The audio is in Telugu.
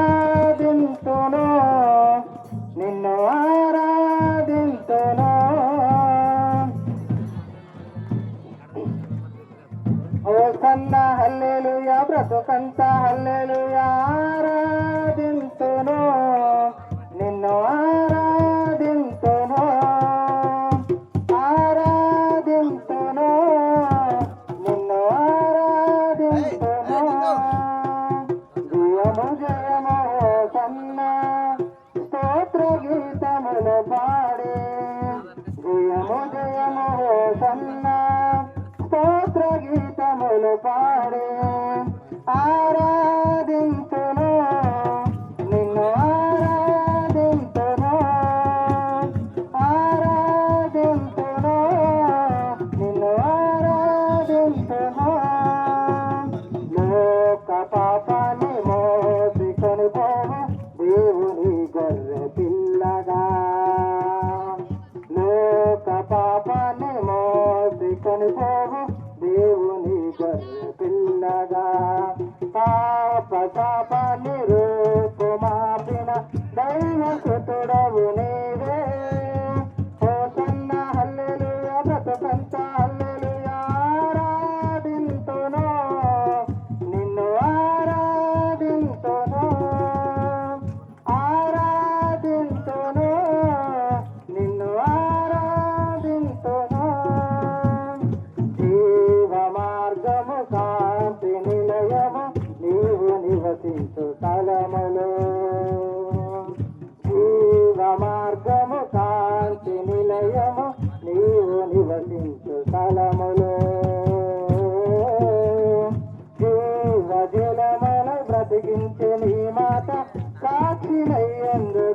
ఆరాధింతును నిన్ను ఆరాధింతును హోసన్నా హల్లెలూయా బ్రతుకంతా హల్లెలూయా ఆరాధింతును నిన్ను ఆరాధింతును ఆరాధింతును నిన్ను ఆరాధింతును జయము జయము హోసన్నా స్తోత్ర గీతములు పాడే జయము జయము హోసన్నా స్తోత్ర గీతములు పాడే ఆరాధింతును నిన్ను ఆరాధింతును ఆరాధింతును నిన్ను ఆరాధింతును లోక పాపాన్ని మోసుకొని పోవు దేవుని గొర్రె పిల్లగా లోక పాపాన్ని మోసుకొని పోవు దేవుని గొర్రె పిల్లగా పాప శాపాన్ని రూపుమాపిన దైవసుతుడవు నీవే హోసన్నా హల్లెలూయా బ్రతుకంతా హల్లెలూయా ఆరాధింతును నిన్ను ఆరాధింతును ఆరాధింతును నిన్ను ఆరాధింతును జీవ మార్గము శాంతి నిలయము నీవు నివసించు స్థలములో జీవ మార్గము శాంతి నిలయము నీవు నివసించు స్థలములో జీవ జలమును బ్రతికించే నీ మాట సాక్షినయ్యందు